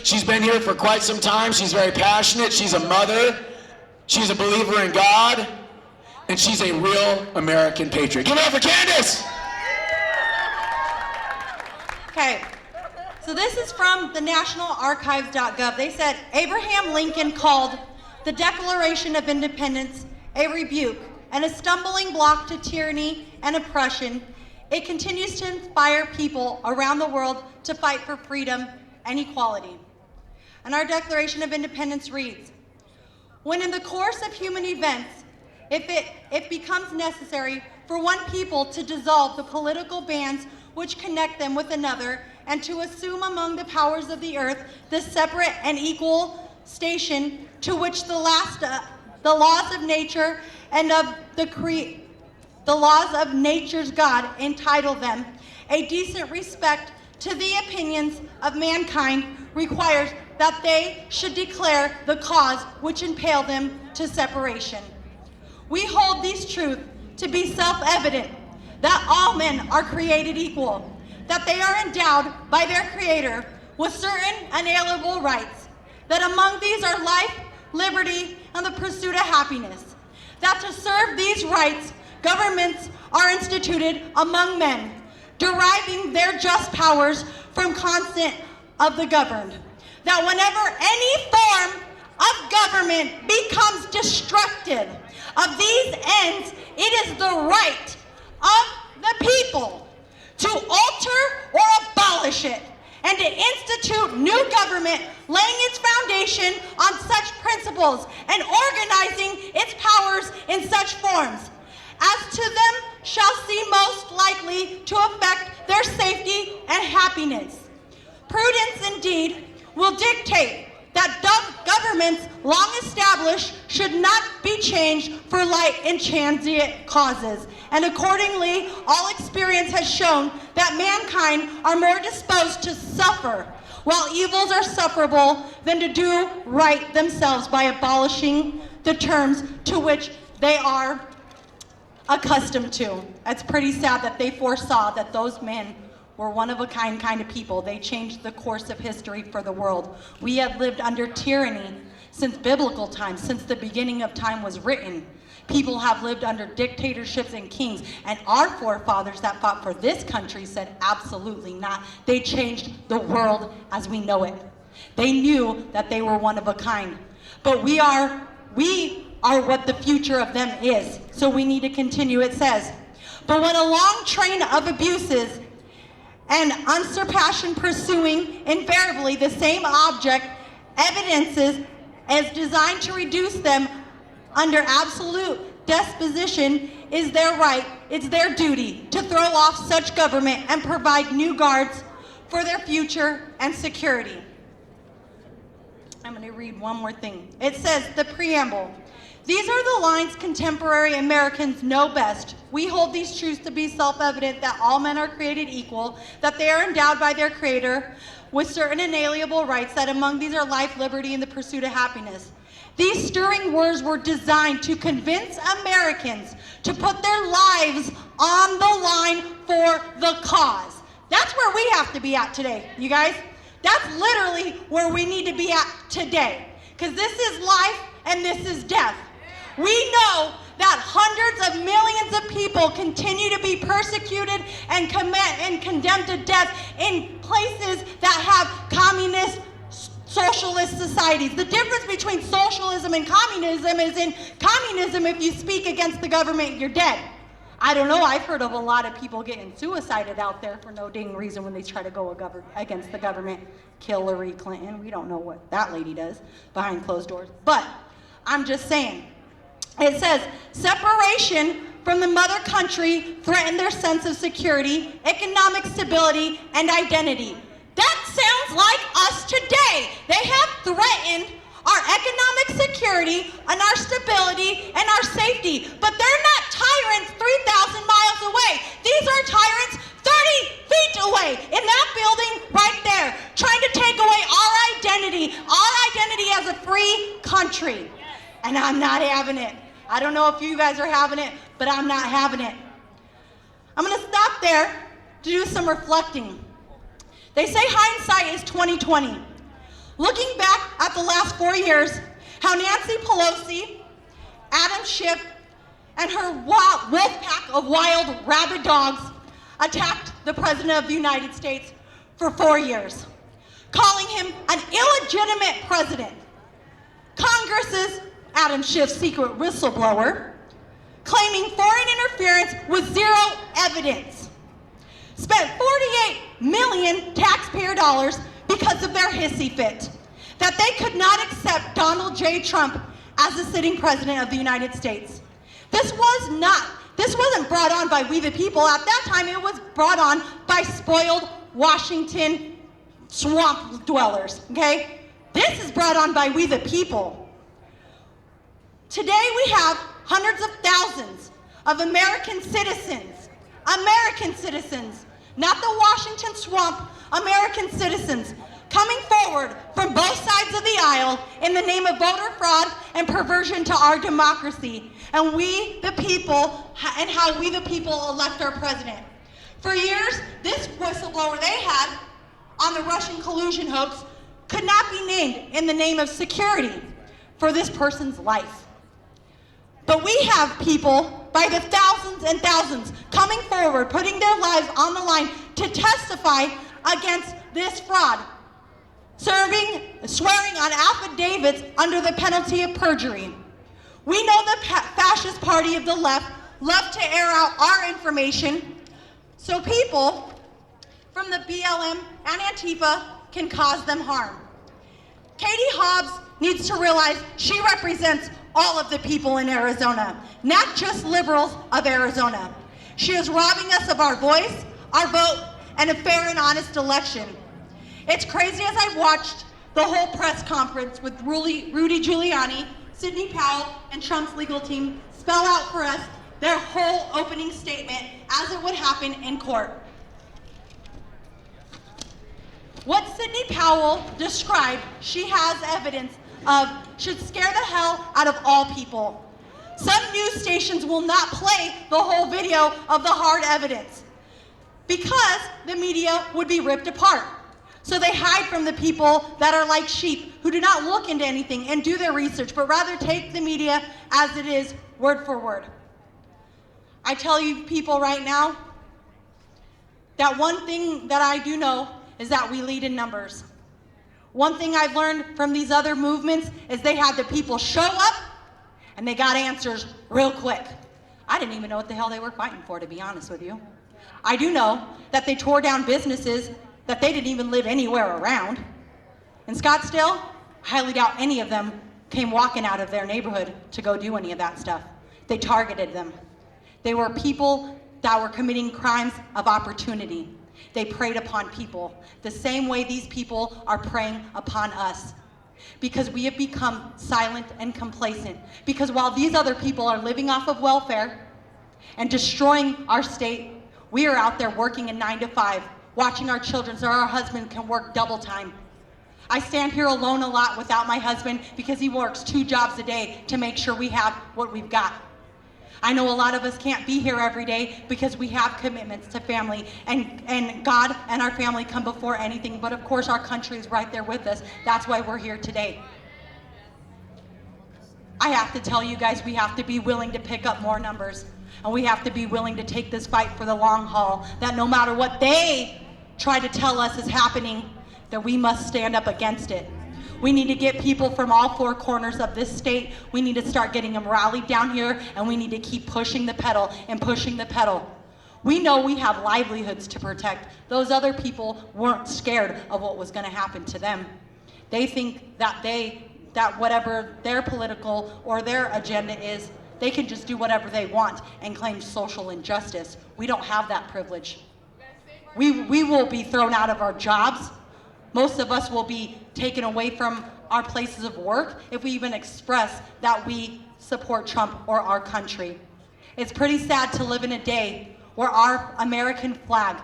She's been here for quite some time. She's very passionate. She's a mother. She's a believer in God. And she's a real American patriot. Give it up for Candice! Okay, so this is from the nationalarchives.gov. They said, Abraham Lincoln called the Declaration of Independence a rebuke and a stumbling block to tyranny and oppression. It continues to inspire people around the world to fight for freedom and equality. And our Declaration of Independence reads, when in the course of human events, if it becomes necessary for one people to dissolve the political bands which connect them with another and to assume among the powers of the earth the separate and equal station to which the laws of nature and of the laws of nature's God entitle them, a decent respect to the opinions of mankind requires that they should declare the cause which impel them to separation. We hold these truths to be self-evident, that all men are created equal, that they are endowed by their Creator with certain inalienable rights, that among these are life, liberty, and the pursuit of happiness, that to serve these rights, governments are instituted among men, deriving their just powers from consent of the governed, that whenever any form of government becomes destructive of these ends, it is the right of the people to alter or abolish it and to institute new government, laying its foundation on such principles and organizing its powers in such forms as to them shall seem most likely to affect their safety and happiness. Prudence indeed will dictate that governments long established should not be changed for light and transient causes. And accordingly, all experience has shown that mankind are more disposed to suffer, while evils are sufferable, than to do right themselves by abolishing the terms to which they are accustomed to. It's pretty sad that they foresaw that those men were one-of-a-kind kind of people. They changed the course of history for the world. We have lived under tyranny since biblical times, since the beginning of time was written. People have lived under dictatorships and kings, and our forefathers that fought for this country said absolutely not. They changed the world as we know it. They knew that they were one of a kind. But we are what the future of them is. So we need to continue. It says, but when a long train of abuses and unsurpassed pursuing invariably the same object evidences as designed to reduce them under absolute disposition, is their right, it's their duty to throw off such government and provide new guards for their future and security. I'm going to read one more thing. It says, the preamble. These are the lines contemporary Americans know best. We hold these truths to be self-evident, that all men are created equal, that they are endowed by their Creator with certain inalienable rights, that among these are life, liberty, and the pursuit of happiness. These stirring words were designed to convince Americans to put their lives on the line for the cause. That's where we have to be at today, you guys. That's literally where we need to be at today, because this is life and this is death. We know that hundreds of millions of people continue to be persecuted and condemned to death in places that have communist, socialist societies. The difference between socialism and communism is in communism, if you speak against the government, you're dead. I don't know, I've heard of a lot of people getting suicided out there for no dang reason when they try to go against the government. Hillary Clinton, we don't know what that lady does behind closed doors. But I'm just saying, it says, separation from the mother country threatened their sense of security, economic stability, and identity. That sounds like us today. They have threatened our economic security and our stability and our safety, but they're not tyrants 3,000 miles away. These are tyrants 30 feet away in that building right there, trying to take away our identity as a free country. And I'm not having it. I don't know if you guys are having it, but I'm not having it. I'm going to stop there to do some reflecting. They say hindsight is 20/20. Looking back at the last 4 years, how Nancy Pelosi, Adam Schiff, and her wolf pack of wild, rabid dogs attacked the President of the United States for 4 years, calling him an illegitimate president. Congress's Adam Schiff's secret whistleblower, claiming foreign interference with zero evidence, spent 48 million taxpayer dollars because of their hissy fit, that they could not accept Donald J. Trump as the sitting president of the United States. This wasn't brought on by we the people. At that time, it was brought on by spoiled Washington swamp dwellers, okay? This is brought on by we the people. Today we have hundreds of thousands of American citizens, not the Washington swamp, American citizens, coming forward from both sides of the aisle in the name of voter fraud and perversion to our democracy, and we the people, and how we the people elect our president. For years, this whistleblower they had on the Russian collusion hoax could not be named in the name of security for this person's life. But we have people by the thousands and thousands coming forward, putting their lives on the line to testify against this fraud, swearing on affidavits under the penalty of perjury. We know the fascist party of the left love to air out our information so people from the BLM and Antifa can cause them harm. Katie Hobbs needs to realize she represents all of the people in Arizona, not just liberals of Arizona. She is robbing us of our voice, our vote, and a fair and honest election. It's crazy as I've watched the whole press conference with Rudy Giuliani, Sidney Powell, and Trump's legal team spell out for us their whole opening statement as it would happen in court. What Sidney Powell described, she has evidence of, should scare the hell out of all people. Some news stations will not play the whole video of the hard evidence because the media would be ripped apart. So they hide from the people that are like sheep, who do not look into anything and do their research, but rather take the media as it is, word for word. I tell you people right now, that one thing that I do know is that we lead in numbers. One thing I've learned from these other movements is they had the people show up and they got answers real quick. I didn't even know what the hell they were fighting for, to be honest with you. I do know that they tore down businesses that they didn't even live anywhere around. In Scottsdale, I highly doubt any of them came walking out of their neighborhood to go do any of that stuff. They targeted them. They were people that were committing crimes of opportunity. They preyed upon people the same way these people are preying upon us, because we have become silent and complacent. Because while these other people are living off of welfare and destroying our state, we are out there working a 9 to 5, watching our children so our husband can work double time. I stand here alone a lot without my husband because he works 2 jobs a day to make sure we have what we've got. I know a lot of us can't be here every day because we have commitments to family, and God and our family come before anything, but of course our country is right there with us. That's why we're here today. I have to tell you guys, we have to be willing to pick up more numbers, and we have to be willing to take this fight for the long haul, that no matter what they try to tell us is happening, that we must stand up against it. We need to get people from all 4 corners of this state. We need to start getting them rallied down here, and we need to keep pushing the pedal and pushing the pedal. We know we have livelihoods to protect. Those other people weren't scared of what was going to happen to them. They think that whatever their political or their agenda is, they can just do whatever they want and claim social injustice. We don't have that privilege. We will be thrown out of our jobs. Most of us will be taken away from our places of work if we even express that we support Trump or our country. It's pretty sad to live in a day where our American flag,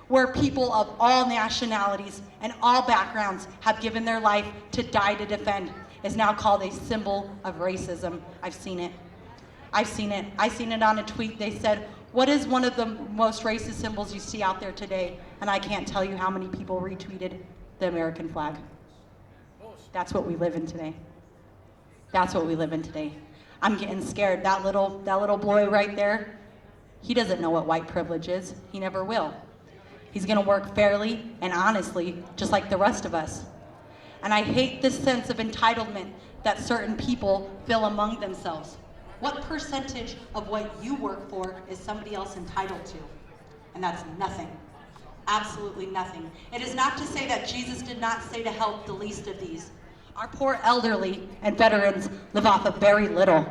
where people of all nationalities and all backgrounds have given their life to die to defend, is now called a symbol of racism. I've seen it. I seen it on a tweet. They said, what is one of the most racist symbols you see out there today? And I can't tell you how many people retweeted the American flag. That's what we live in today. That's what we live in today. I'm getting scared. That little boy right there, he doesn't know what white privilege is. He never will. He's gonna work fairly and honestly, just like the rest of us. And I hate this sense of entitlement that certain people feel among themselves. What percentage of what you work for is somebody else entitled to? And that's nothing. Absolutely nothing. It is not to say that Jesus did not say to help the least of these. Our poor elderly and veterans live off of very little.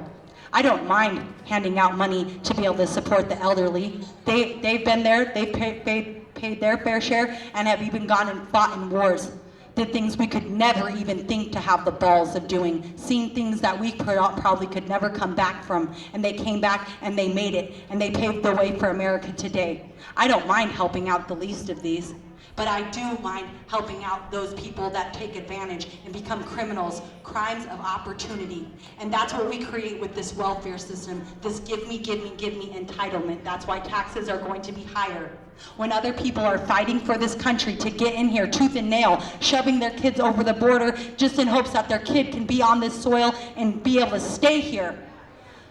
I don't mind handing out money to be able to support the elderly. They've been there, they've paid their fair share, and have even gone and fought in wars. Did things we could never even think to have the balls of doing, seen things that we probably could never come back from, and they came back and they made it, and they paved the way for America today. I don't mind helping out the least of these, but I do mind helping out those people that take advantage and become criminals, crimes of opportunity. And that's what we create with this welfare system, this give me entitlement. That's why taxes are going to be higher. When other people are fighting for this country to get in here tooth and nail, shoving their kids over the border just in hopes that their kid can be on this soil and be able to stay here.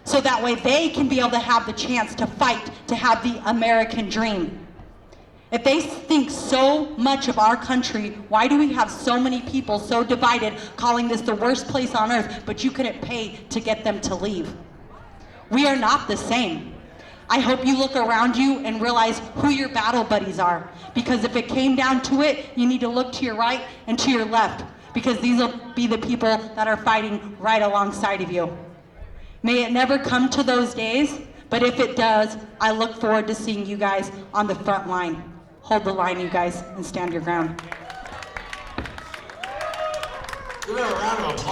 So that way they can be able to have the chance to fight to have the American dream. If they think so much of our country, why do we have so many people so divided, calling this the worst place on earth, but you couldn't pay to get them to leave? We are not the same. I hope you look around you and realize who your battle buddies are. Because if it came down to it, you need to look to your right and to your left, because these will be the people that are fighting right alongside of you. May it never come to those days, but if it does, I look forward to seeing you guys on the front line. Hold the line, you guys, and stand your ground. Give her a round of applause.